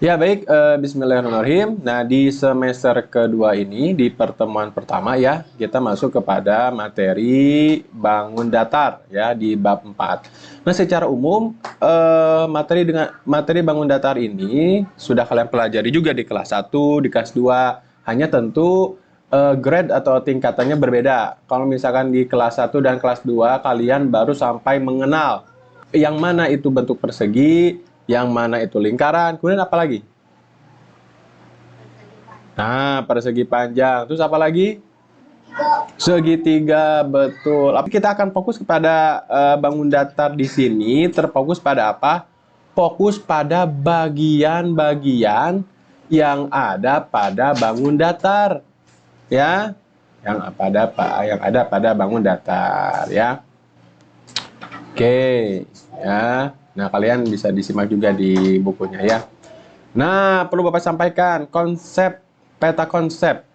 Ya baik, Bismillahirrahmanirrahim. Nah di semester kedua ini, di pertemuan pertama ya, kita masuk kepada materi bangun datar ya di bab 4. Nah secara umum, materi bangun datar ini sudah kalian pelajari juga di kelas 1, di kelas 2. Hanya tentu grade atau tingkatannya berbeda. Kalau misalkan di kelas 1 dan kelas 2, kalian baru sampai mengenal yang mana itu bentuk persegi, yang mana itu lingkaran, kemudian apa lagi? Nah, persegi panjang. Terus apa lagi? Segitiga, betul. Tapi kita akan fokus kepada bangun datar di sini, terfokus pada apa? Fokus pada bagian-bagian yang ada pada bangun datar, ya. Yang ada pada bangun datar, ya. Oke, ya. Nah, kalian bisa disimak juga di bukunya ya. Nah, perlu Bapak sampaikan konsep peta konsep.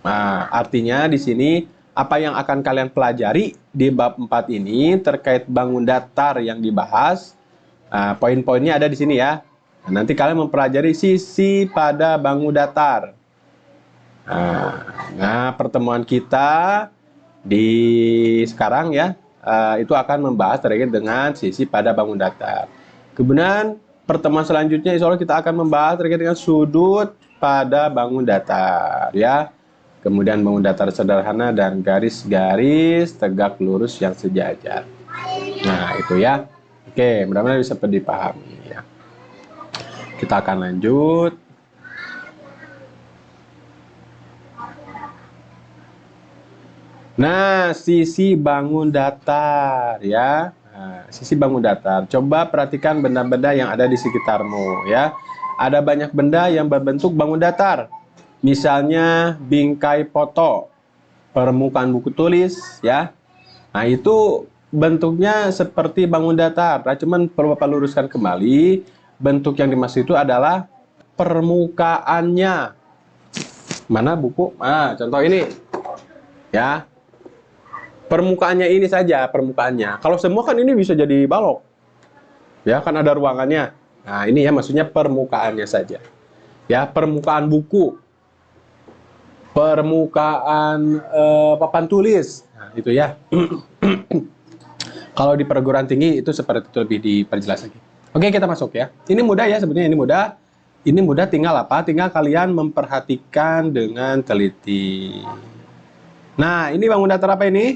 Nah, artinya di sini apa yang akan kalian pelajari di bab 4 ini terkait bangun datar yang dibahas. Nah, poin-poinnya ada di sini ya. Nah, nanti kalian mempelajari sisi pada bangun datar. Nah, pertemuan kita di sekarang ya, itu akan membahas terkait dengan sisi pada bangun datar. Kemudian pertemuan selanjutnya insya Allah kita akan membahas terkait dengan sudut pada bangun datar ya. Kemudian bangun datar sederhana dan garis-garis tegak lurus yang sejajar. Nah, itu ya. Oke, mudah-mudahan bisa dipahami ya. Kita akan lanjut. Nah, sisi bangun datar ya. Nah, sisi bangun datar. Coba perhatikan benda-benda yang ada di sekitarmu ya. Ada banyak benda yang berbentuk bangun datar. Misalnya bingkai foto, permukaan buku tulis ya. Nah, itu bentuknya seperti bangun datar. Nah, cuman perlu Bapak luruskan kembali, bentuk yang dimaksud itu adalah permukaannya. Mana buku? Ah, contoh ini. Ya. Permukaannya ini saja, permukaannya. Kalau semua kan ini bisa jadi balok. Ya, kan ada ruangannya. Nah, ini ya maksudnya permukaannya saja. Ya, permukaan buku. Permukaan papan tulis. Nah, itu ya. Kalau di perguruan tinggi itu seperti itu, lebih diperjelas lagi. Oke, kita masuk ya. Ini mudah ya, sebetulnya ini mudah. Ini mudah, tinggal apa? Tinggal kalian memperhatikan dengan teliti. Nah, ini bangun datar apa ini?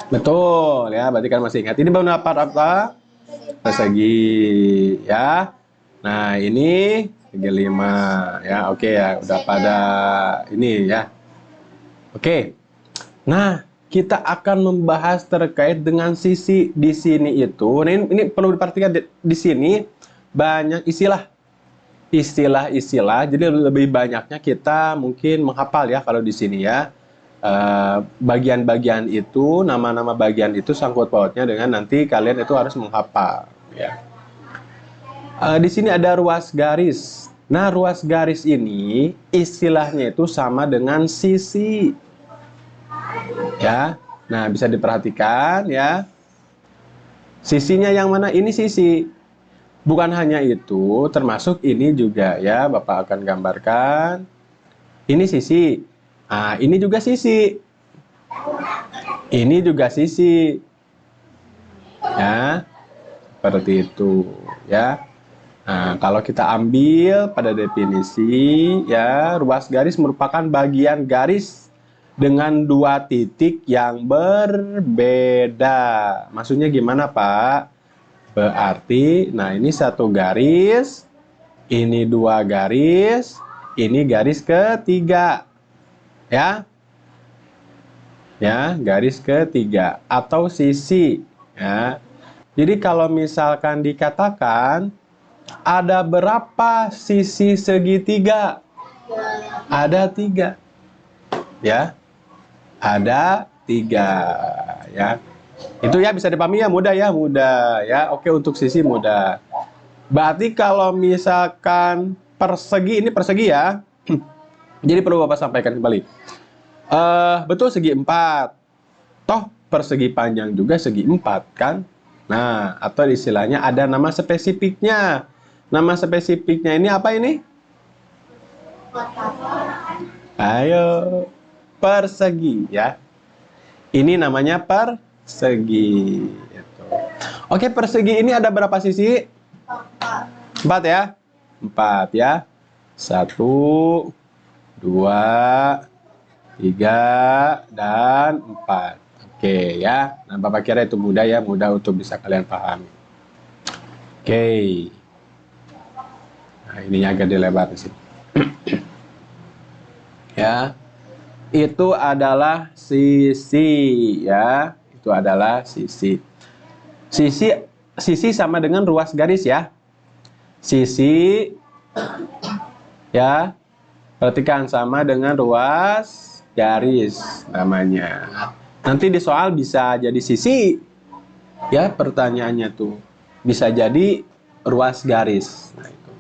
Betul ya, berarti kan masih ingat. Ini bangun datar apa? Persegi ya. Nah, ini segi 5 ya. Oke ya, udah pada ini ya. Oke. Nah, kita akan membahas terkait dengan sisi di sini itu. Nah, ini perlu diperhatikan di sini banyak istilah-istilah. Jadi lebih banyaknya kita mungkin menghafal ya kalau di sini ya. Bagian-bagian itu, nama-nama bagian itu sangkut pautnya dengan nanti kalian itu harus menghafal ya. Di sini ada ruas garis. Nah, ruas garis ini istilahnya itu sama dengan sisi. Ya. Nah, bisa diperhatikan ya. Sisinya yang mana? Ini sisi. Bukan hanya itu, termasuk ini juga ya, Bapak akan gambarkan. Ini sisi. Nah, ini juga sisi. Ini juga sisi. Ya. Seperti itu, ya. Nah, kalau kita ambil pada definisi, ya, ruas garis merupakan bagian garis dengan dua titik yang berbeda. Maksudnya gimana, Pak? Berarti, nah ini satu garis, ini dua garis, ini garis ketiga. Ya. Ya, garis ketiga atau sisi, ya. Jadi kalau misalkan dikatakan ada berapa sisi segitiga? Ada 3. Ya. Ada 3, ya. Itu ya bisa dipahami ya, mudah ya, mudah ya. Oke, untuk sisi mudah. Berarti kalau misalkan persegi, ini persegi ya. Jadi perlu Bapak sampaikan kembali. Betul segi 4. Toh persegi panjang juga segi 4 kan? Nah, atau istilahnya ada nama spesifiknya. Nama spesifiknya ini apa ini? Ayo, persegi ya. Ini namanya persegi. Oke, persegi ini ada berapa sisi? 4 ya? 4 ya. 1, 2, 3, dan 4. Oke ya. Nah, Bapak kira itu mudah ya, mudah untuk bisa kalian pahami. Oke. Nah, ininya agak dilebar di sini. Ya. Itu adalah sisi ya. Itu adalah sisi. Sisi sama dengan ruas garis ya. Sisi ya. Perhatikan sama dengan ruas garis namanya. Nanti di soal bisa jadi sisi. Ya, pertanyaannya tuh. Bisa jadi ruas garis. Nah, itu.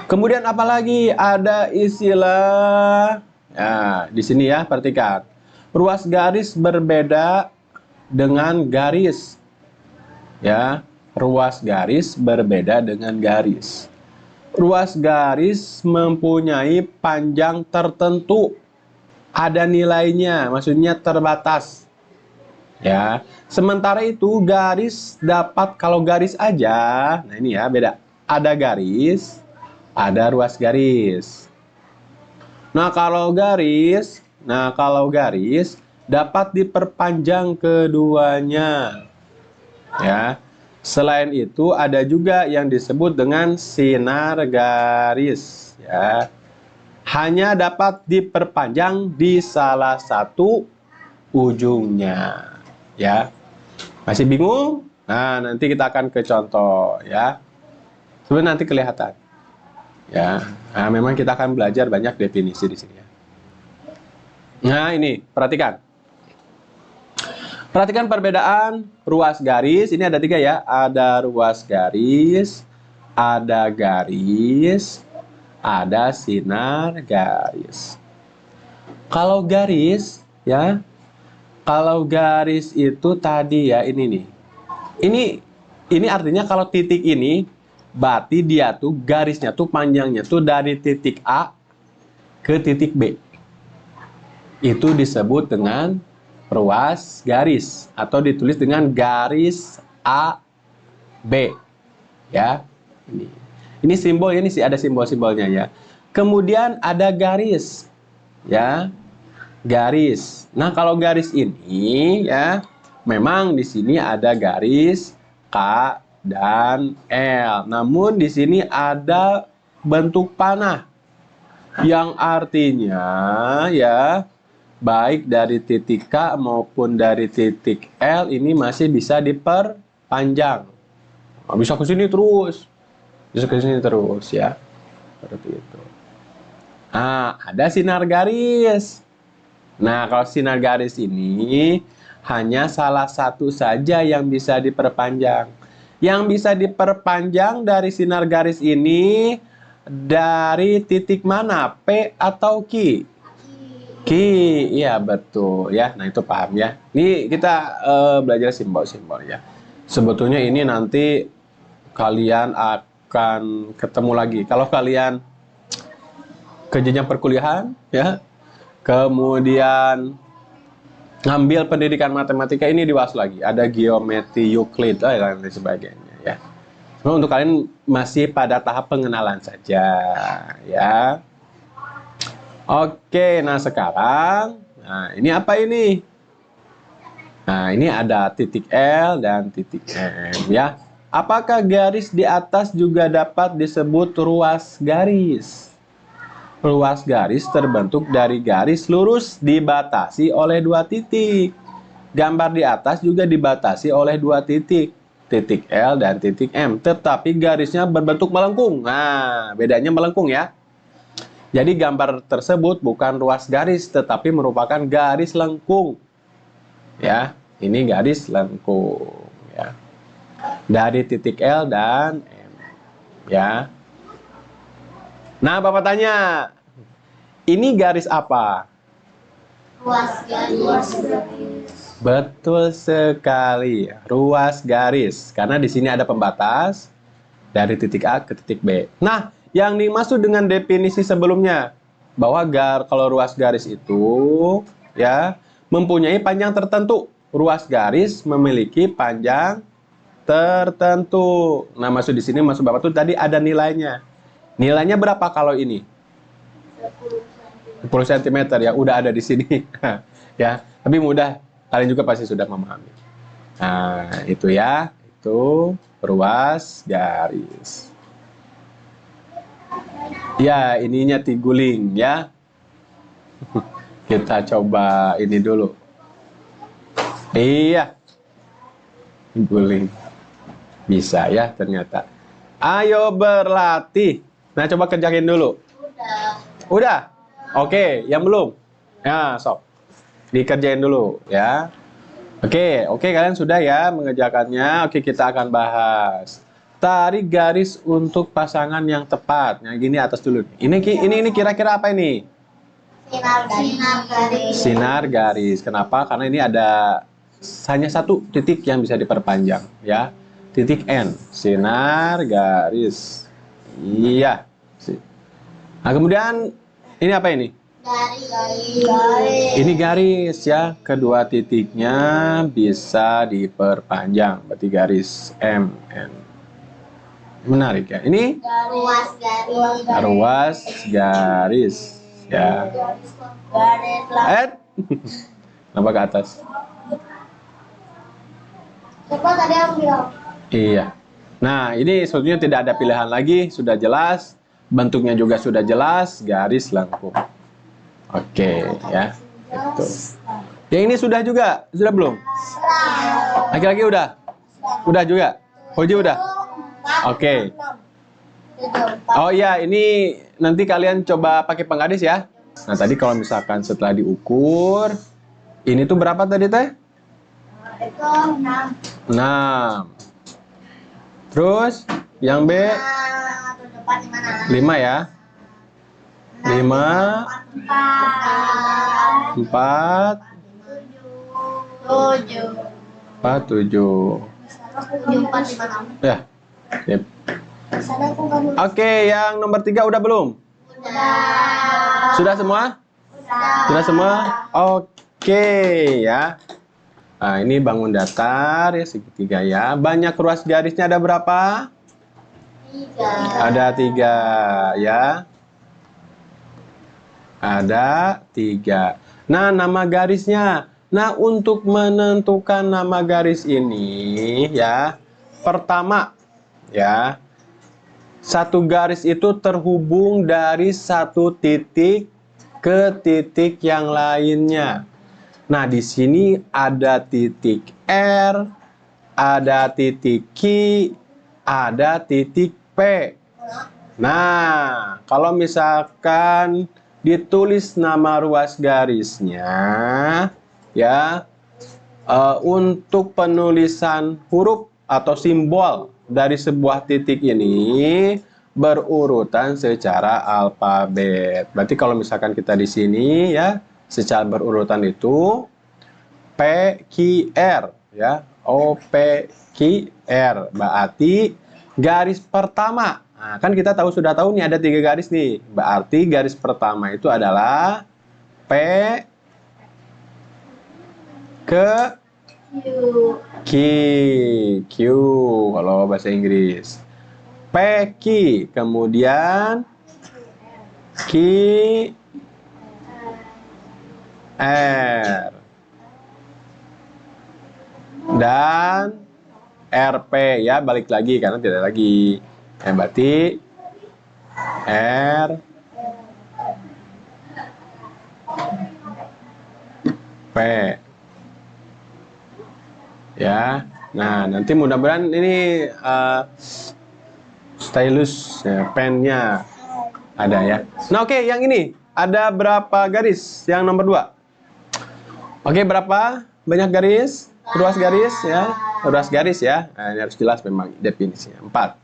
Kemudian apalagi ada istilah. Nah, di sini ya, perhatikan. Ruas garis berbeda dengan garis. Ya, ruas garis berbeda dengan garis. Ruas garis mempunyai panjang tertentu. Ada nilainya, maksudnya terbatas. Ya, sementara itu garis dapat, kalau garis aja, nah ini ya beda. Ada garis, ada ruas garis. Nah, kalau garis dapat diperpanjang keduanya. Ya. Selain itu ada juga yang disebut dengan sinar garis, ya. Hanya dapat diperpanjang di salah satu ujungnya, ya. Masih bingung? Nah, nanti kita akan ke contoh, ya. Sebenarnya nanti kelihatan. Ya. Nah, memang kita akan belajar banyak definisi di sini, ya. Nah, ini, perhatikan. Perhatikan perbedaan ruas garis. Ini ada 3 ya. Ada ruas garis, ada garis, ada sinar garis. Kalau garis ya, kalau garis itu tadi ya ini nih. Ini artinya kalau titik ini berarti dia tuh garisnya tuh panjangnya tuh dari titik A ke titik B. Itu disebut dengan ruas garis atau ditulis dengan garis A B. Ya. Ini simbol, ini sih ada simbol-simbolnya ya. Kemudian ada garis. Ya. Garis. Nah, kalau garis ini ya, memang di sini ada garis K dan L. Namun di sini ada bentuk panah yang artinya ya, baik dari titik K maupun dari titik L ini masih bisa diperpanjang. Nah, bisa ke sini terus. Bisa ke sini terus ya. Seperti itu. Nah, ada sinar garis. Nah, kalau sinar garis ini hanya salah satu saja yang bisa diperpanjang. Yang bisa diperpanjang dari sinar garis ini dari titik mana? P atau Q? Q, iya betul ya. Nah, itu paham ya. Ini kita belajar simbol-simbol ya. Sebetulnya ini nanti kalian akan ketemu lagi. Kalau kalian ke jenjang perkuliahan ya, kemudian ngambil pendidikan matematika ini di UAS lagi, ada geometri Euclid dan lain sebagainya ya. Nah, untuk kalian masih pada tahap pengenalan saja ya. Oke, nah sekarang, nah ini apa ini? Nah, ini ada titik L dan titik M ya. Apakah garis di atas juga dapat disebut ruas garis? Ruas garis terbentuk dari garis lurus dibatasi oleh 2 titik. Gambar di atas juga dibatasi oleh 2 titik. Titik L dan titik M. Tetapi garisnya berbentuk melengkung. Nah, bedanya melengkung ya. Jadi gambar tersebut bukan ruas garis, tetapi merupakan garis lengkung. Ya, ini garis lengkung. Ya. Dari titik L dan M. Ya. Nah, Bapak tanya, ini garis apa? Ruas garis. Betul sekali, ruas garis. Karena di sini ada pembatas, dari titik A ke titik B. Nah, yang dimaksud dengan definisi sebelumnya bahwa kalau ruas garis itu ya mempunyai panjang tertentu. Ruas garis memiliki panjang tertentu. Nah, maksud di sini maksud Bapak tuh tadi ada nilainya. Nilainya berapa kalau ini? 10 cm ya, udah ada di sini. Ya, tapi mudah. Kalian juga pasti sudah memahami. Nah, itu ya. Itu ruas garis. Ya, ininya tiguling ya. Kita coba ini dulu. Iya. Tiguling. Bisa ya ternyata. Ayo berlatih. Nah, coba kerjain dulu. Udah? Oke, yang belum? Ya, sok. Dikerjain dulu ya. Oke, kalian sudah ya mengerjakannya. Oke, kita akan bahas. Tarik garis untuk pasangan yang tepat. Nah, gini atas dulu. Ini kira-kira apa ini? Sinar garis. Sinar garis. Kenapa? Karena ini ada hanya satu titik yang bisa diperpanjang, ya. Titik N. Sinar garis. Iya. Nah, kemudian ini apa ini? Garis. Ini garis ya, kedua titiknya bisa diperpanjang, berarti garis MN. Menarik ya. Ini Ruas garis. ruas garis ya. Garis. Kenapa ke atas? Coba tadi yang bilang. Iya. Nah, ini sebetulnya tidak ada pilihan lagi, sudah jelas. Bentuknya juga sudah jelas, garis lengkung. Oke, ya. Itu. Yang ini sudah juga, sudah belum? Laki-laki udah? Udah juga? Hoji udah? Oke. Oh iya, ini nanti kalian coba pakai penggaris ya. Nah, tadi kalau misalkan setelah diukur, ini tuh berapa tadi teh? Itu 6. 6. Terus, yang B? 5 ya? 5, 4, 7. Ya. Sip. Oke, yang nomor 3 udah belum? Sudah semua? Sudah semua? Oke ya. Nah, ini bangun datar ya, segitiga ya. Banyak ruas garisnya ada berapa? 3. Ada 3 ya. Ada 3. Nah, nama garisnya. Nah, untuk menentukan nama garis ini ya, pertama ya, satu garis itu terhubung dari satu titik ke titik yang lainnya. Nah, di sini ada titik R, ada titik Q, ada titik P. Nah, kalau misalkan ditulis nama ruas garisnya, ya, untuk penulisan huruf atau simbol dari sebuah titik ini berurutan secara alfabet. Berarti kalau misalkan kita di sini ya, secara berurutan itu P Q R ya, O P Q R. Berarti garis pertama. Nah, kan kita sudah tahu nih ada 3 garis nih. Berarti garis pertama itu adalah P ke Q. Q kalau bahasa Inggris. P Q, kemudian Q R dan RP ya, balik lagi karena tidak lagi. Ya, berarti R P ya. Nah, nanti mudah-mudahan ini stylus ya, pennya ada ya. Nah, oke, yang ini ada berapa garis? Yang nomor 2. Oke, berapa banyak garis? Ruas garis ya. Ruas garis ya. Nah, ini harus jelas memang definisinya. 4.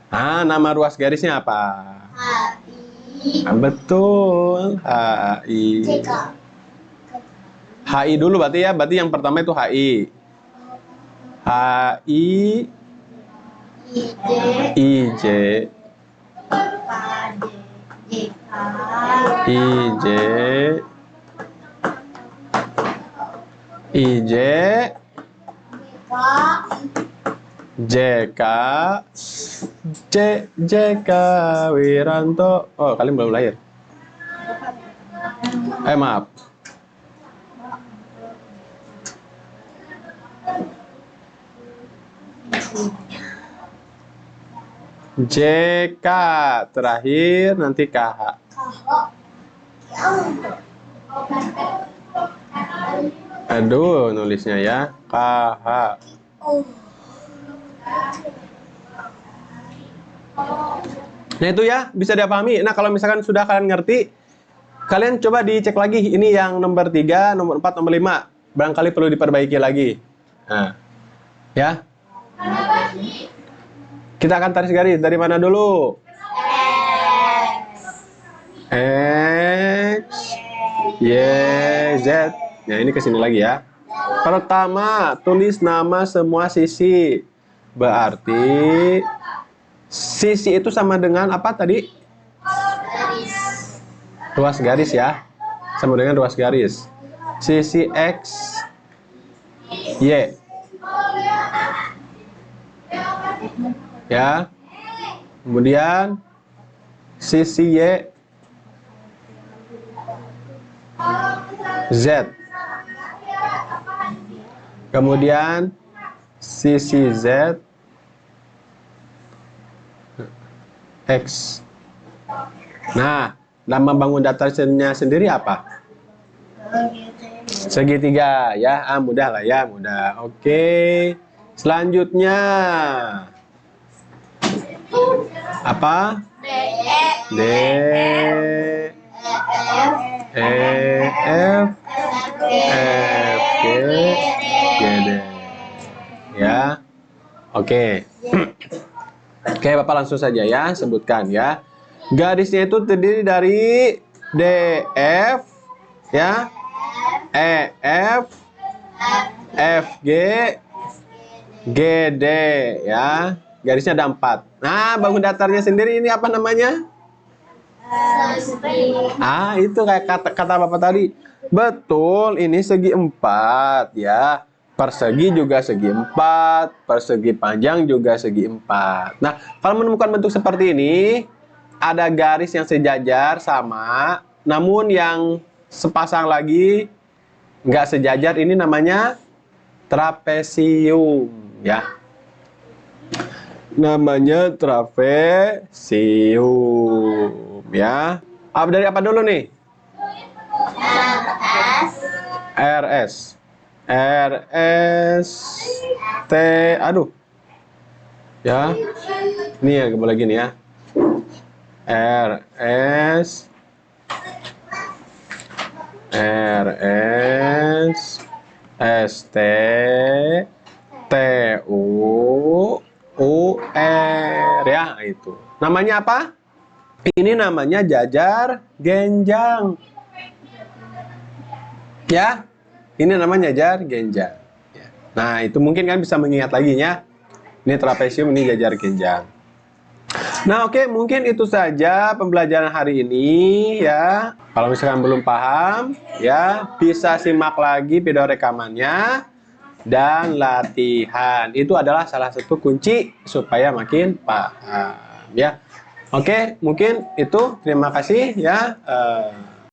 Nah, nama ruas garisnya apa? HI. Nah, betul. HI. CK. HI dulu berarti ya. Berarti yang pertama itu HI. HI. IJ IJ IJ JK JK Wiranto. Oh, kalian belum lahir. Maaf. JK terakhir, nanti KH. Aduh, nulisnya ya. KH. Nah itu ya, bisa dipahami. Nah kalau misalkan sudah kalian ngerti, kalian coba dicek lagi. Ini yang nomor 3, nomor 4, nomor 5. Barangkali perlu diperbaiki lagi. Nah, ya. Kita akan tarik garis. Dari mana dulu? X, Y, Z. Nah ini kesini lagi ya. Pertama, tulis nama semua sisi. Berarti sisi itu sama dengan apa tadi? Ruas garis ya. Sama dengan ruas garis. Sisi X, Y. Ya. Kemudian sisi Y, Z. Kemudian sisi Z, X. Nah, nama bangun datarnya sendiri apa? Segitiga ya. Mudah lah ya, mudah. Oke. Selanjutnya apa? D, E, F, G, D. Ya. Oke. Oke, Bapak langsung saja ya, sebutkan ya. Garisnya itu terdiri dari DF ya, EF, FG, GD ya. Garisnya ada 4. Nah, bangun datarnya sendiri ini apa namanya? Itu kayak kata Bapak tadi. Betul, ini segi 4 ya. Persegi juga segi 4, persegi panjang juga segi 4. Nah, kalau menemukan bentuk seperti ini, ada garis yang sejajar sama, namun yang sepasang lagi nggak sejajar, ini namanya trapesium ya. Namanya trapesium ya. Dari apa dulu nih? RS. RS T, aduh ya, ini ya kembali lagi nih ya. RS ST TU UR ya, itu namanya apa? Ini namanya jajar genjang ya. Ini namanya jajar genjang. Nah, itu mungkin kan bisa mengingat lagi ya. Ini trapesium, ini jajar genjang. Nah, oke, mungkin itu saja pembelajaran hari ini ya. Kalau misalkan belum paham, ya bisa simak lagi video rekamannya dan latihan. Itu adalah salah satu kunci supaya makin paham ya. Oke, mungkin itu. Terima kasih ya.